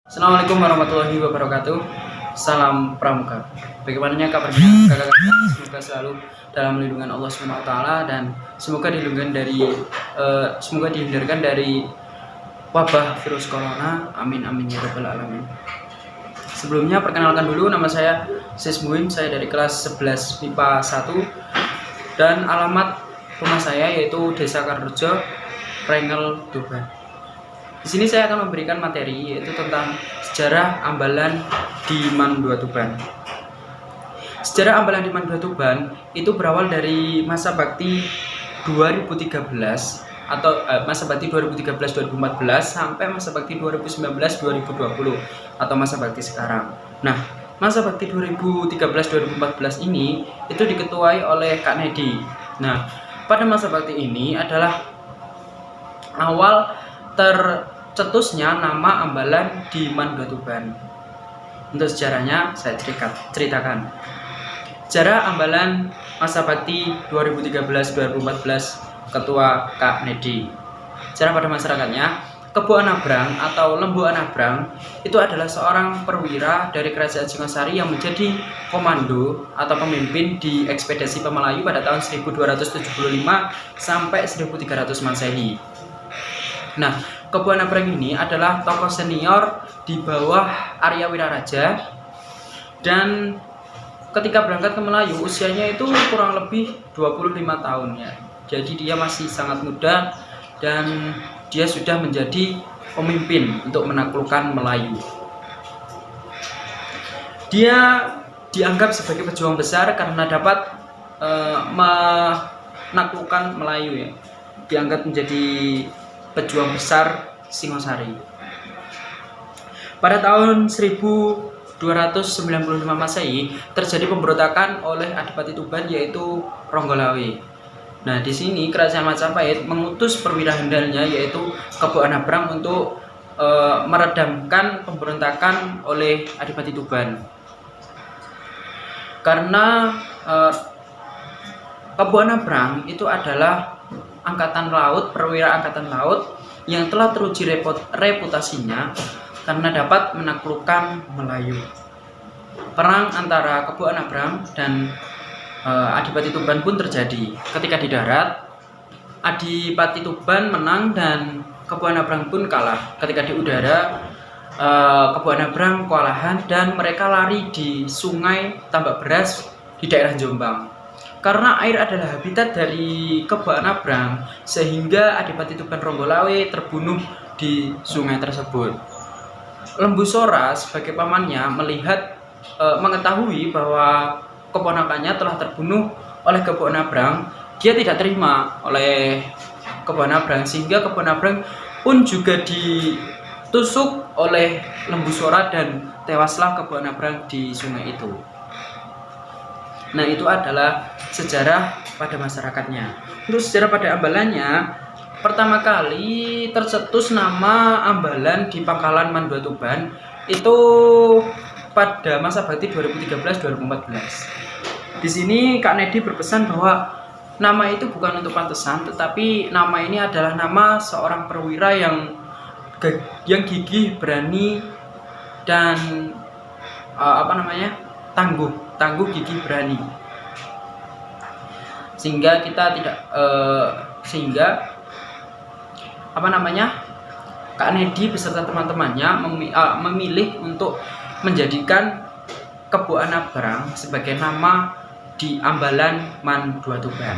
Assalamualaikum warahmatullahi wabarakatuh. Salam pramuka. Bagaimana kabarnya kakak-kakak? Semoga selalu dalam lindungan Allah SWT dan semoga dihindarkan dari wabah virus corona. Amin amin ya rabbal alamin. Sebelumnya perkenalkan dulu, nama saya Sismuin, saya dari kelas 11 MIPA 1 dan alamat rumah saya yaitu Desa Kardorejo, Rengel, Tuban. Di sini saya akan memberikan materi yaitu tentang sejarah Ambalan di Mandua Tuban. Sejarah Ambalan di Mandua Tuban itu berawal dari masa bakti 2013 atau masa bakti 2013-2014 sampai masa bakti 2019-2020 atau masa bakti sekarang. Nah, masa bakti 2013-2014 ini itu diketuai oleh Kak Nedi. Nah, pada masa bakti ini adalah awal tercetusnya nama Ambalan di Mandua Tuban. Untuk sejarahnya saya ceritakan. Sejarah Ambalan masa bakti 2013-2014 Ketua Kak Nedi. Sejarah pada masyarakatnya, Kebo Anabrang atau Lembu Anabrang itu adalah seorang perwira dari Kerajaan Singosari yang menjadi komando atau pemimpin di ekspedisi Pemelayu pada tahun 1275 sampai 1300 Masehi. Nah, Kebo Anabrang ini adalah tokoh senior di bawah Arya Wiraraja dan ketika berangkat ke Melayu usianya itu kurang lebih 25 tahun ya. Jadi dia masih sangat muda dan dia sudah menjadi pemimpin untuk menaklukkan Melayu. Dia dianggap sebagai pejuang besar karena dapat menaklukkan Melayu ya. Dianggap menjadi pejuang besar Singosari. Pada tahun 1295 Masehi terjadi pemberontakan oleh Adipati Tuban yaitu Ronggolawe. Nah, di sini Kerajaan Majapahit mengutus perwira handalnya yaitu Kebo Anabrang untuk meredamkan pemberontakan oleh Adipati Tuban. Karena Kebo Anabrang itu adalah angkatan laut, perwira angkatan laut yang telah teruji reputasinya karena dapat menaklukkan Melayu. Perang antara Kebo Anabrang dan Adipati Tuban pun terjadi. Ketika di darat, Adipati Tuban menang dan Kebo Anabrang pun kalah. Ketika di udara, Kebo Anabrang kewalahan dan mereka lari di sungai Tambak Beras di daerah Jombang. Karena air adalah habitat dari Kebo Anabrang, sehingga Adipati Tuban Ronggolawe terbunuh di sungai tersebut. Lembu Sora sebagai pamannya mengetahui bahwa keponakannya telah terbunuh oleh Kebo Anabrang. Dia tidak terima oleh Kebo Anabrang sehingga Kebo Anabrang pun juga ditusuk oleh Lembu Sora dan tewaslah Kebo Anabrang di sungai itu. Nah, itu adalah sejarah pada masyarakatnya. Untuk sejarah pada Ambalannya, pertama kali tercetus nama Ambalan di Pangkalan Mandua Tuban itu pada masa bakti 2013-2014. Di sini Kak Nedi berpesan bahwa nama itu bukan untuk pantesan, tetapi nama ini adalah nama seorang perwira yang gigih, berani dan tangguh, gigih, berani. Sehingga kita tidak Kak Nedi beserta teman-temannya memilih untuk menjadikan Kebo Anabrang sebagai nama di Ambalan Mandua Tuban.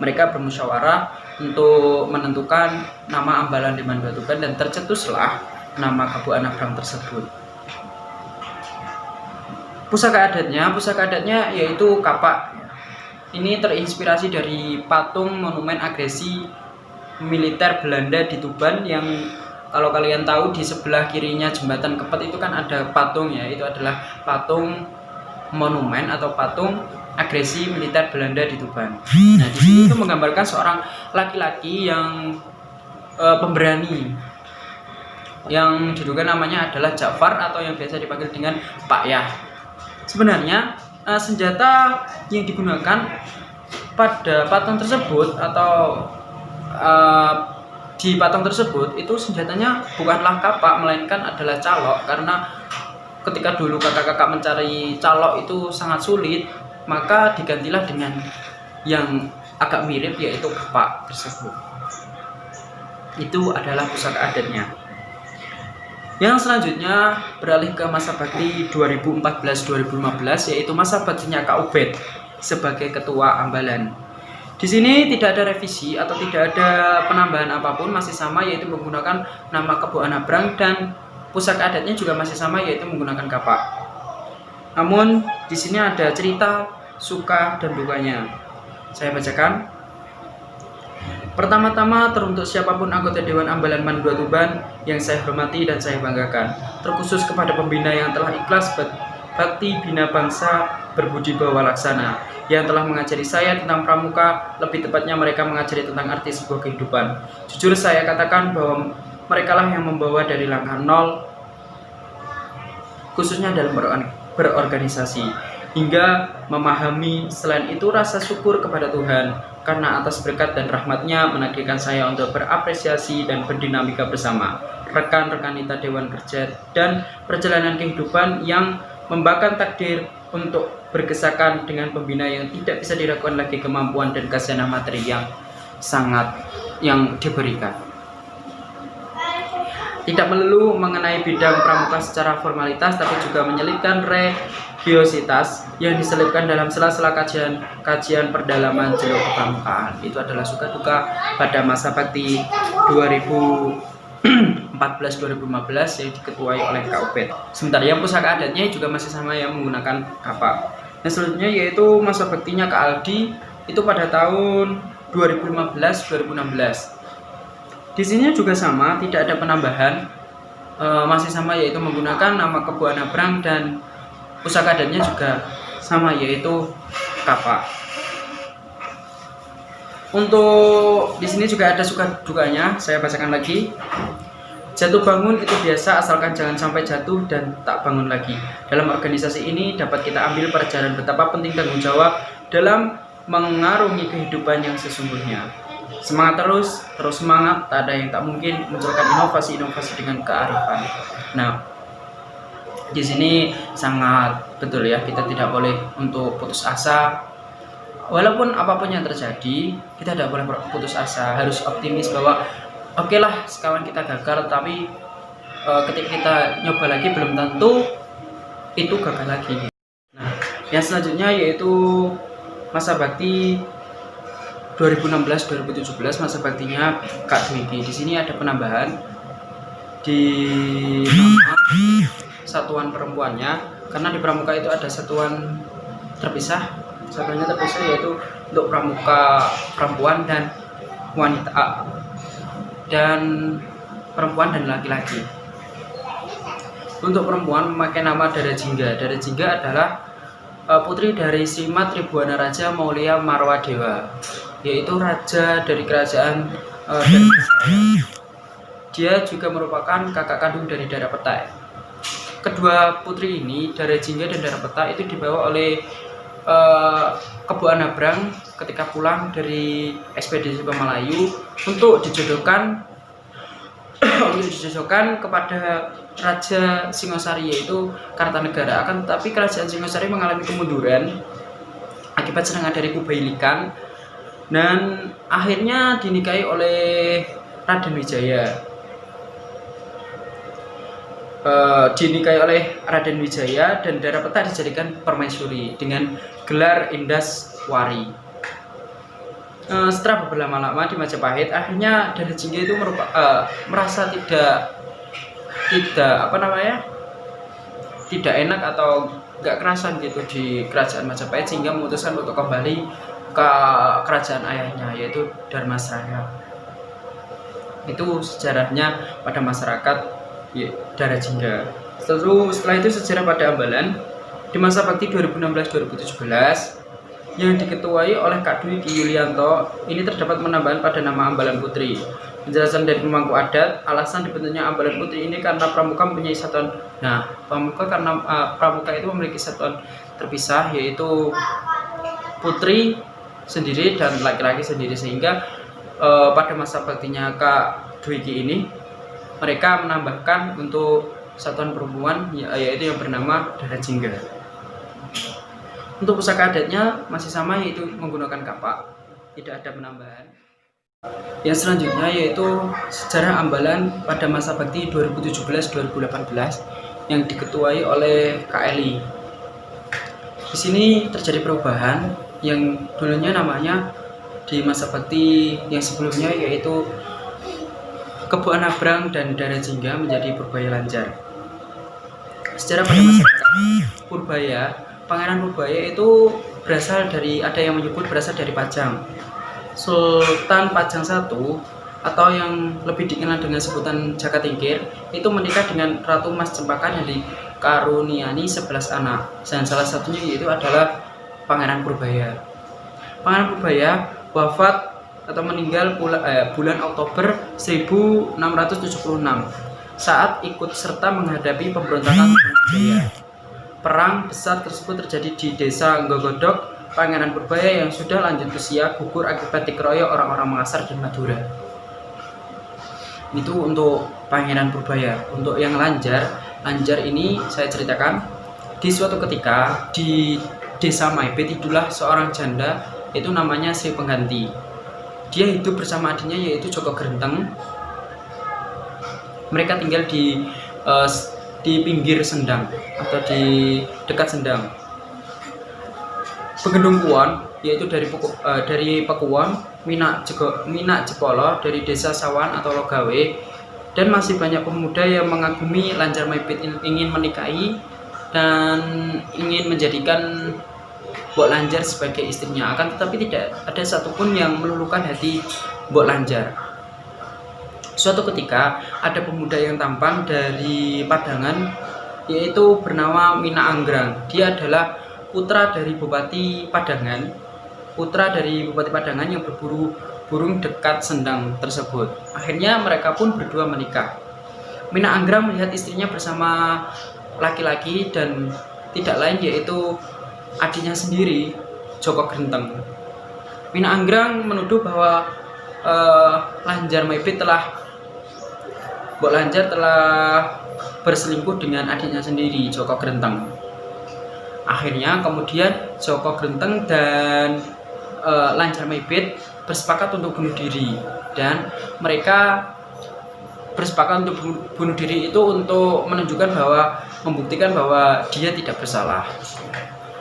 Mereka bermusyawarah untuk menentukan nama Ambalan di Mandua Tuban dan tercetuslah nama Kebo Anabrang tersebut. Pusaka adatnya yaitu kapak. Ini terinspirasi dari patung monumen agresi militer Belanda di Tuban yang kalau kalian tahu di sebelah kirinya jembatan Kepet itu kan ada patung ya, itu adalah patung monumen atau patung agresi militer Belanda di Tuban. Nah, di sini itu menggambarkan seorang laki-laki yang pemberani yang diduga namanya adalah Ja'far atau yang biasa dipanggil dengan Pak Yah. Sebenarnya senjata yang digunakan pada patung tersebut atau di patung tersebut itu senjatanya bukanlah kapak melainkan adalah calok, karena ketika dulu kakak-kakak mencari calok itu sangat sulit, maka digantilah dengan yang agak mirip yaitu kapak tersebut. Itu adalah pusaka adatnya. Yang selanjutnya beralih ke masa bakti 2014-2015, yaitu masa baktinya Kak Ubed sebagai ketua Ambalan. Di sini tidak ada revisi atau tidak ada penambahan apapun, masih sama yaitu menggunakan nama Kebo Anabrang, dan pusaka adatnya juga masih sama yaitu menggunakan kapak. Namun di sini ada cerita suka dan dukanya. Saya bacakan. Pertama-tama teruntuk siapapun anggota Dewan Ambalan Man 2 Tuban yang saya hormati dan saya banggakan, terkhusus kepada pembina yang telah ikhlas bakti bina bangsa berbudi bawa laksana, yang telah mengajari saya tentang pramuka, lebih tepatnya mereka mengajari tentang arti sebuah kehidupan. Jujur saya katakan bahwa mereka lah yang membawa dari langkah nol, khususnya dalam berorganisasi, hingga memahami. Selain itu rasa syukur kepada Tuhan, karena atas berkat dan rahmatnya menakdirkan saya untuk berapresiasi dan berdinamika bersama rekan-rekan kita Dewan Kerja dan perjalanan kehidupan yang membakar takdir untuk bergesakan dengan pembina yang tidak bisa diragukan lagi kemampuan dan khazanah materi yang diberikan. Tidak melulu mengenai bidang pramuka secara formalitas, tapi juga menyelipkan religiositas yang diselipkan dalam sela-sela kajian perdalaman jeluk kepramukaan. Itu adalah suka duka pada masa bakti 2014-2015 yang diketuai oleh Kak Ubed. Sementara yang pusaka adatnya juga masih sama yang menggunakan kapak. Nah, selanjutnya yaitu masa baktinya Kak Aldi, itu pada tahun 2015-2016. Di sini juga sama, tidak ada penambahan, masih sama yaitu menggunakan nama Kebo Anabrang, dan pusaka adatnya juga sama yaitu kapak. Untuk di sini juga ada suka dukanya, saya bacakan lagi. Jatuh bangun itu biasa asalkan jangan sampai jatuh dan tak bangun lagi. Dalam organisasi ini dapat kita ambil pelajaran betapa penting tanggung jawab dalam mengarungi kehidupan yang sesungguhnya. Semangat terus semangat, tak ada yang tak mungkin, munculkan inovasi-inovasi dengan kearifan. Nah, di sini sangat betul ya, kita tidak boleh untuk putus asa. Walaupun apapun yang terjadi, kita tidak boleh putus asa, harus optimis bahwa oke lah, sekawan kita gagal, tapi ketika kita nyoba lagi belum tentu itu gagal lagi. Nah, yang selanjutnya yaitu masa bakti 2016-2017, masa baktinya Kak Dwiki. Di sini ada penambahan di nama satuan perempuannya, karena di pramuka itu ada satuan terpisah. Satuannya terpisah yaitu untuk pramuka perempuan dan wanita, dan perempuan dan laki-laki. Untuk perempuan memakai nama Dara Jingga. Dara Jingga adalah putri dari Srimat Tribuana Raja Maulia Marwadewa, yaitu raja dari kerajaan dari Dia juga merupakan kakak kandung dari Dara Petai. Kedua putri ini, Dara Jingga dan Dara Petai, itu dibawa oleh Kebo Anabrang ketika pulang dari ekspedisi ke Melayu untuk dijodohkan kepada Raja Singosari, yaitu Kartanegara. Akan tetapi kerajaan Singosari mengalami kemunduran akibat serangan dari Kubailikan, dan akhirnya dinikahi oleh Raden Wijaya. Dan Dara Petai dijadikan permaisuri dengan gelar Indaswari. Setelah beberapa lama di Majapahit, akhirnya Dara Jingga itu merasa tidak enak atau nggak kerasan gitu di kerajaan Majapahit, sehingga memutuskan untuk kembali ke kerajaan ayahnya, yaitu Dharmasraya. Itu sejarahnya pada masyarakat Dara Jingga. Setelah itu sejarah pada Ambalan di masa bakti 2016-2017 yang diketuai oleh Kak Dwiki Yulianto. Ini terdapat penambahan pada nama Ambalan Putri. Penjelasan dari pemangku adat, alasan dibentuknya Ambalan Putri ini karena pramuka mempunyai satuan. Nah, pramuka itu memiliki satuan terpisah, yaitu putri sendiri dan laki-laki sendiri, sehingga pada masa baktinya Kak Dwiki ini mereka menambahkan untuk satuan perempuan yaitu yang bernama Darajingga. Untuk pusaka adatnya masih sama, yaitu menggunakan kapak, tidak ada penambahan. Yang selanjutnya yaitu sejarah Ambalan pada masa bakti 2017-2018 yang diketuai oleh KLI. Di sini terjadi perubahan yang dulunya namanya di masa bakti yang sebelumnya yaitu Kebu Anabrang dan Darajingga menjadi Purbaya Lanjar. Sejarah pada masyarakat Purbaya, Pangeran Purbaya itu berasal dari, ada yang menyebut berasal dari Pajang. Sultan Pajang I atau yang lebih dikenal dengan sebutan Jaka Tingkir itu menikah dengan Ratu Mas Cempaka yang dikaruniai 11 anak, dan salah satunya yaitu adalah Pangeran Purbaya. Pangeran Purbaya wafat atau meninggal bulan Oktober 1676 saat ikut serta menghadapi pemberontakan Jaya. Perang besar tersebut terjadi di desa Nggogodok. Pangeran Purbaya yang sudah lanjut usia gugur akibat dikeroyok orang-orang Makassar dan Madura. Itu untuk Pangeran Purbaya. Untuk yang Lanjar ini saya ceritakan di suatu ketika di desa Maibit itulah seorang janda, itu namanya Sri Pengganti. Dia hidup bersama adiknya yaitu Joko Grenteng. Mereka tinggal di pinggir Sendang atau di dekat Sendang. Pegendung Kuon yaitu dari Pakuwon, Minak Jepolo dari desa Sawan atau Logawe, dan masih banyak pemuda yang mengagumi Lanjar Maibit ingin menikahi dan ingin menjadikan Mbok Lanjar sebagai istrinya. Akan tetapi tidak ada satupun yang meluluhkan hati Mbok Lanjar. Suatu ketika ada pemuda yang tampan dari Padangan yaitu bernama Mina Anggrang. Dia adalah putra dari Bupati Padangan yang berburu burung dekat Sendang tersebut. Akhirnya mereka pun berdua menikah. Mina Anggrang melihat istrinya bersama laki-laki dan tidak lain yaitu adiknya sendiri, Joko Grenteng. Mina Anggrang menuduh bahwa Lanjar Maibit Mbok Lanjar telah berselingkuh dengan adiknya sendiri, Joko Grenteng. Akhirnya kemudian Joko Grenteng dan Lanjar Maibit bersepakat untuk bunuh diri, dan mereka bersepakat untuk bunuh diri itu untuk menunjukkan bahwa, membuktikan bahwa dia tidak bersalah.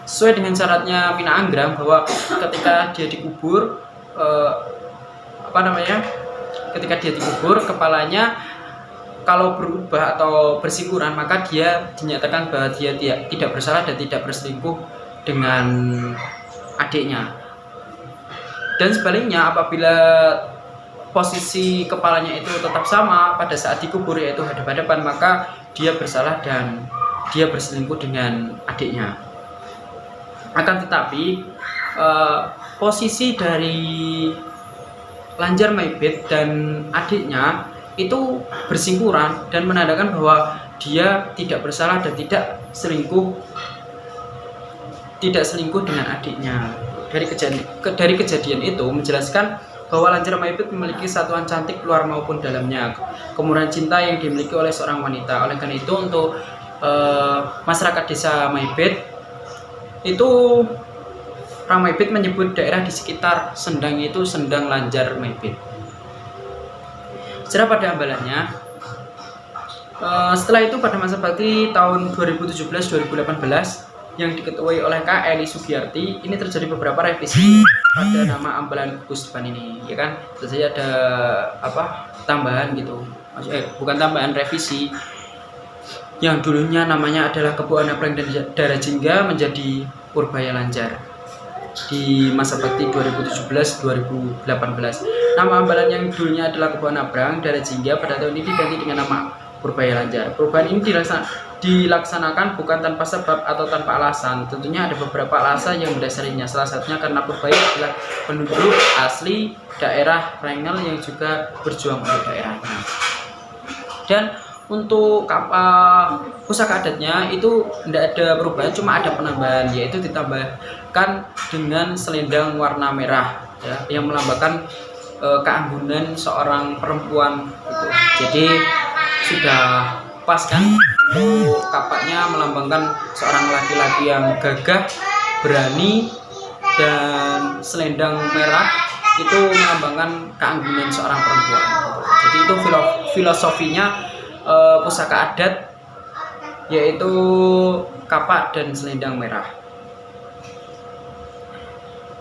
Sesuai dengan syaratnya Mina Anggrang bahwa ketika dia dikubur ketika dia dikubur kepalanya kalau berubah atau bersingkuran maka dia dinyatakan bahwa dia tidak bersalah dan tidak berselingkuh dengan adiknya. Dan sebaliknya apabila posisi kepalanya itu tetap sama pada saat dikubur yaitu hadap-hadapan, maka dia bersalah dan dia berselingkuh dengan adiknya. Akan tetapi posisi dari Lanjar Maibit dan adiknya itu bersingkuran dan menandakan bahwa dia tidak bersalah dan tidak selingkuh dengan adiknya. Dari kejadian itu menjelaskan bahwa Lanjar Maibit memiliki satuan cantik luar maupun dalamnya, kemurahan cinta yang dimiliki oleh seorang wanita. Oleh karena itu untuk masyarakat desa Maibit itu, orang Maibit menyebut daerah di sekitar Sendang itu Sendang Lanjar Maibit. Sejarah pada Ambalannya, setelah itu pada masa bakti tahun 2017-2018 yang diketuai oleh KLI Sugiyarti, ini terjadi beberapa revisi pada nama Ambalan Gugus Depan ini, ya kan? Terus ada tambahan gitu, bukan tambahan, revisi. Yang dulunya namanya adalah Kebu Anabrang dan Darajingga menjadi Purbaya Lanjar di masa bakti 2017-2018. Nama Ambalan yang dulunya adalah Kebu Anabrang Darajingga pada tahun ini diganti dengan nama Purbaya Lanjar. Perubahan ini dilaksanakan bukan tanpa sebab atau tanpa alasan. Tentunya ada beberapa alasan yang mendasarinya. Salah satunya karena Purbaya adalah penduduk asli daerah Rengel yang juga berjuang untuk daerahnya. Dan untuk pusaka adatnya itu tidak ada perubahan, cuma ada penambahan, yaitu ditambahkan dengan selendang warna merah ya, yang melambangkan keanggunan seorang perempuan gitu. Jadi sudah pas kan untuk kapaknya melambangkan seorang laki-laki yang gagah, berani, dan selendang merah itu melambangkan keanggunan seorang perempuan gitu. Jadi itu filosofinya pusaka adat, yaitu kapak dan selendang merah.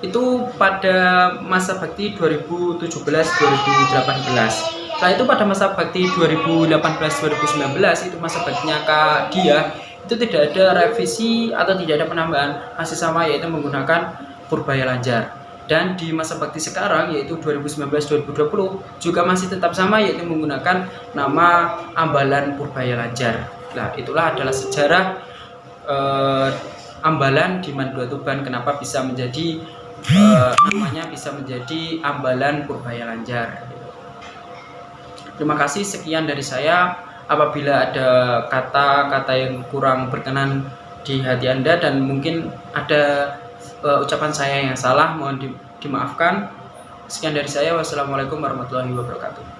Itu pada masa bakti 2017-2018. Setelah itu pada masa bakti 2018-2019, itu masa baktinya Kak Dia, itu tidak ada revisi atau tidak ada penambahan, masih sama, yaitu menggunakan Purbaya Lanjar. Dan di masa bakti sekarang yaitu 2019-2020 juga masih tetap sama, yaitu menggunakan nama Ambalan Purbaya Lanjar. Nah, itulah adalah sejarah Ambalan di Mandua Tuban, kenapa bisa menjadi namanya bisa menjadi Ambalan Purbaya Lanjar. Terima kasih, sekian dari saya. Apabila ada kata-kata yang kurang berkenan di hati Anda dan mungkin ada ucapan saya yang salah, mohon dimaafkan. Sekian dari saya. Wassalamualaikum warahmatullahi wabarakatuh.